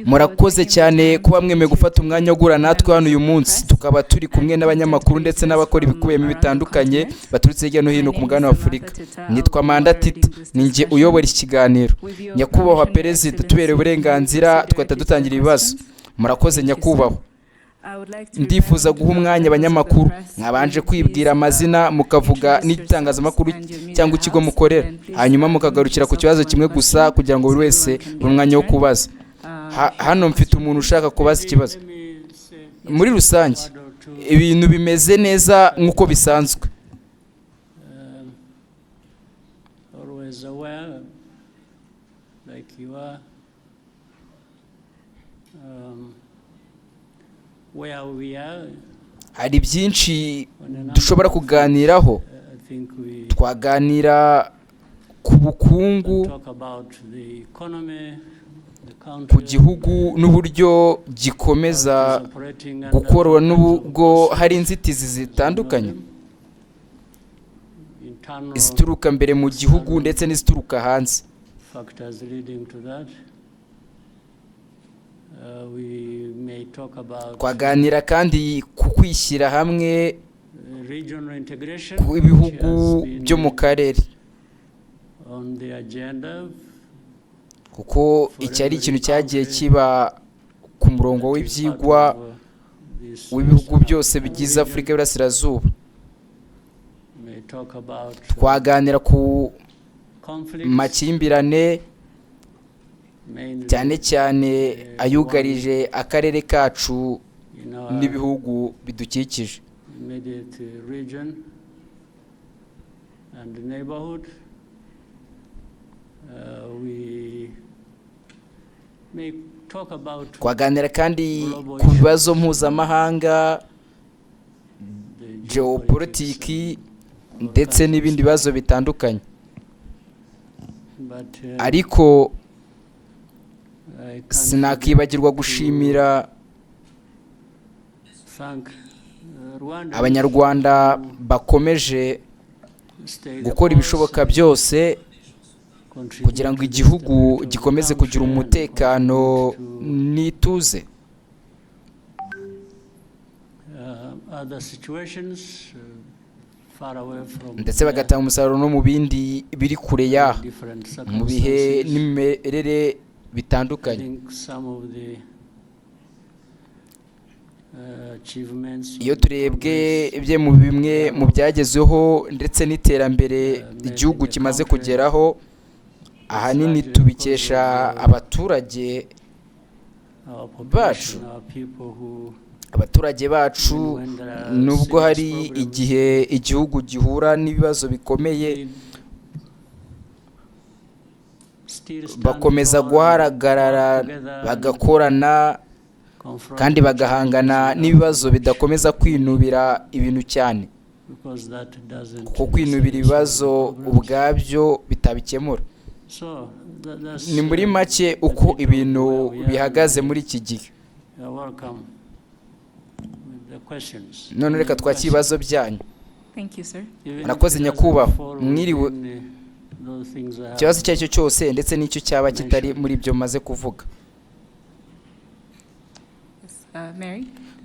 murakoze cyane kuba mwemeye gufata umwanya wo guhura natwe hano uyu munsi tukaba turi kumwe n'abanyamakuru ndetse n'abakora ibikubiyemo bitandukanye baturutse hirya no hino ku mugabane wa Afurika. Nitwa Manda Tito, ninjye uyobora iki kiganiro. Nyakubahwa Perezida, tubereye uburenganzira twahita dutangira ibibazo. Murakoze nyakubahwa. Ndifuza guha umwanya abanyamakuru, mwabanje kwibwira amazina mukavuga n'itangazamakuru cyangwa ikigo mukorera, hanyuma mukagarukira ku kibazo kimwe gusa kugira ngo buri wese umwanya wo kubaza. Hano mfite umuntu ushaka kubaza ikibazo. Muri rusange ibintu bimeze neza nk'uko bisanzwe. Hari byinshi dushobora kuganiraho. Twaganira ku bukungu, ku gihugu n'uburyo gikomeza gukorwa n'ubwo hari inzitizi zitandukanye izituruka mbere mu gihugu ndetse n'izituruka hanze. Twaganira kandi ku kwishyira hamwe kw'ibihugu byo mu karere, kuko iki ari ikintu cyagiye kiba ku murongo w'ibyigwa w'ibihugu byose bigize Afurika y'Iburasirazuba. Twaganira ku makimbirane cyane cyane ayugarije akarere kacu n'ibihugu bidukikije. Twaganira kandi ku bibazo mpuzamahanga, geopolitiki ndetse n'ibindi bibazo bitandukanye. Ariko sinakibagirwa gushimira abanyarwanda bakomeje gukora ibishoboka byose kugira ngo igihugu gikomeze kugira umutekano n'ituze. Ndetse bagatanga umusaruro no mu bindi biri kure yaho mu bihe n'imimerere bitandukanye. Iyo turebwe bye mu bimwe mu byagezweho ndetse n'iterambere igihugu kimaze kugeraho, ahanini tubikesha abaturage bacu. Abaturage bacu nubwo hari igihe igihugu gihura n'ibibazo bikomeye, bakomeza guharagarara bagakorana kandi bagahangana n'ibibazo bidakomeza kwinubira ibintu cyane, kuko kwinubira ibibazo ubwabyo bitabikemura. Ni muri make uko ibintu bihagaze muri iki gihe. None reka twakire ibibazo byanyu. Murakoze nyakubahwa. Mwiriwe. Ikibazo icyo ari cyo cyose ndetse n'icyo cyaba kitari muri ibyo maze kuvuga.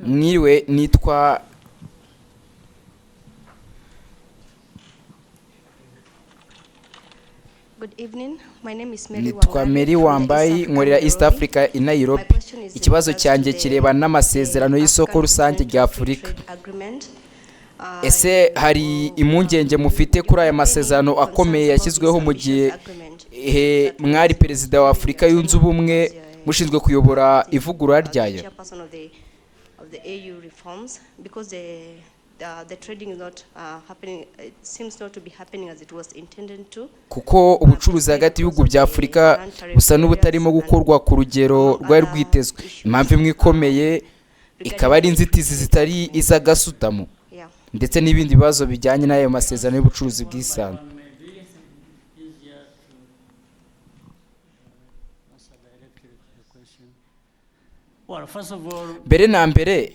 Mwiriwe, nitwa Mary Wambayi, nkorera East Africa i Nairobi. Ikibazo cyanjye kireba n'amasezerano y'isoko rusange rya Afurika. Ese hari impungenge mufite kuri aya masezerano akomeye yashyizweho mu gihe mwari perezida wa Afurika yunze ubumwe mushinzwe kuyobora ivugurura ryayo? Kuko ubucuruzi hagati y'ibihugu bya Afurika busa n'ubutarimo gukorwa ku rugero rwari rwitezwe. Impamvu imwe ikomeye ikaba ari inzitizi zitari iz'agasutamo ndetse n'ibindi bibazo bijyanye n'ayo masezerano y'ubucuruzi bw'isanzwe. Mbere na mbere,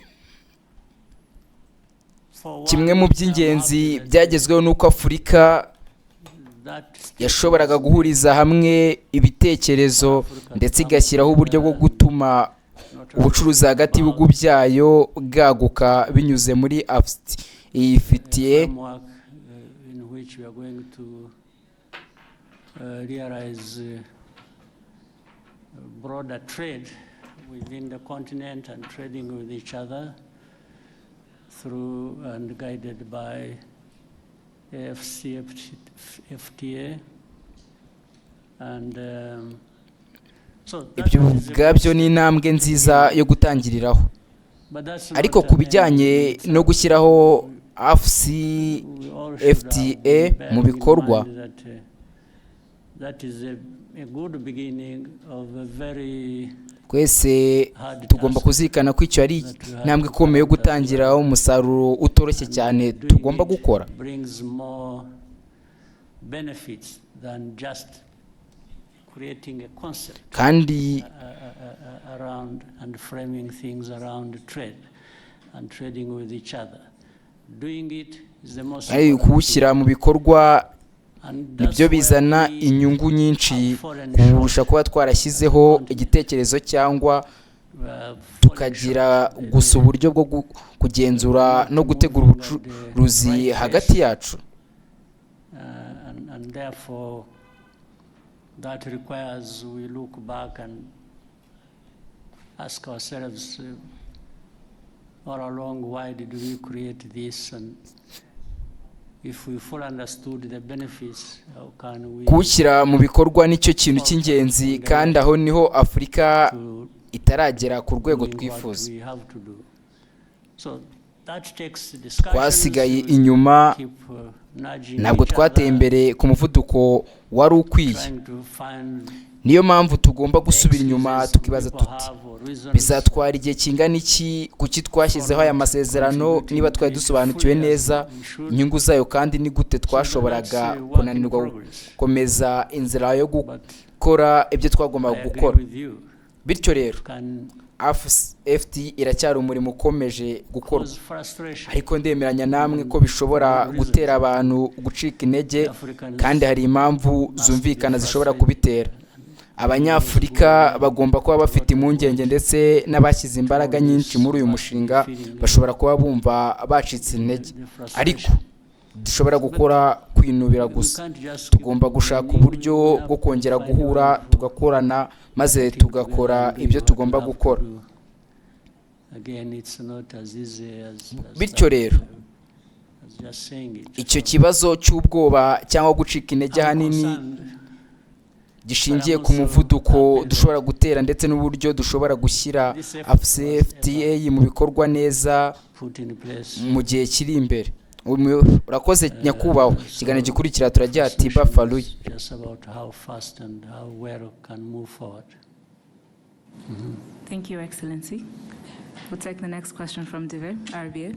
kimwe mu by'ingenzi byagezweho nuko Afurika yashoboraga guhuriza hamwe ibitekerezo ndetse igashyiraho uburyo bwo gutuma ubucuruzi hagati y'ibihugu byayo bwaguka binyuze muri AfCFTA broader trade within the continent and trading with each other through and guided by AfCFTA and ibyo ubwabyo ni intambwe nziza yo gutangiriraho, ariko ku bijyanye no gushyiraho AfCFTA mu bikorwa, twese tugomba kuzirikana ko icyo ari intambwe ikomeye yo gutangiraho umusaruro utoroshye cyane tugomba gukora. Kandi kuwushyira mu bikorwa nibyo bizana inyungu nyinshi kurusha kuba twarashyizeho igitekerezo cyangwa tukagira gusa uburyo bwo kugenzura no gutegura ubucuruzi hagati yacu. That requires we look back and ask ourselves all along, why did we create this, and if we fully understood the benefits, how can we kuwushyira mu bikorwa nicyo kintu cy'ingenzi, kandi aho niho Afurika itaragera ku rwego twifuza. Twasigaye inyuma, ntabwo twateye imbere ku muvuduko wari ukwiye. Niyo mpamvu tugomba gusubira inyuma tukibaza tuti bizatwara igihe kingana iki, kuki twashyizeho aya masezerano niba twari dusobanukiwe neza inyungu zayo, kandi ni gute twashoboraga kunanirwa gukomeza inzira yo gukora ibyo twagombaga gukora. Bityo rero AfCFTA iracyari umurimo ukomeje gukorwa, ariko ndemeranya namwe ko bishobora gutera abantu gucika intege, kandi hari impamvu zumvikana zishobora kubitera. Abanyafurika bagomba kuba bafite impungenge, ndetse n'abashyize imbaraga nyinshi muri uyu mushinga bashobora kuba bumva bacitse intege, ariko dushobora gukora kwinubira gusa. Tugomba gushaka uburyo bwo kongera guhura tugakorana, maze tugakora ibyo tugomba gukora. Bityo rero icyo kibazo cy'ubwoba cyangwa gucika intege ahanini gishingiye ku muvuduko dushobora gutera ndetse n'uburyo dushobora gushyira AfCFTA mu bikorwa neza mu gihe kiri imbere. Urakoze nyakubahwa. Ikiganiro gikurikira turajya Tiba Faluye. Thank you, Excellency. We'll take the next question from Dive, RBA.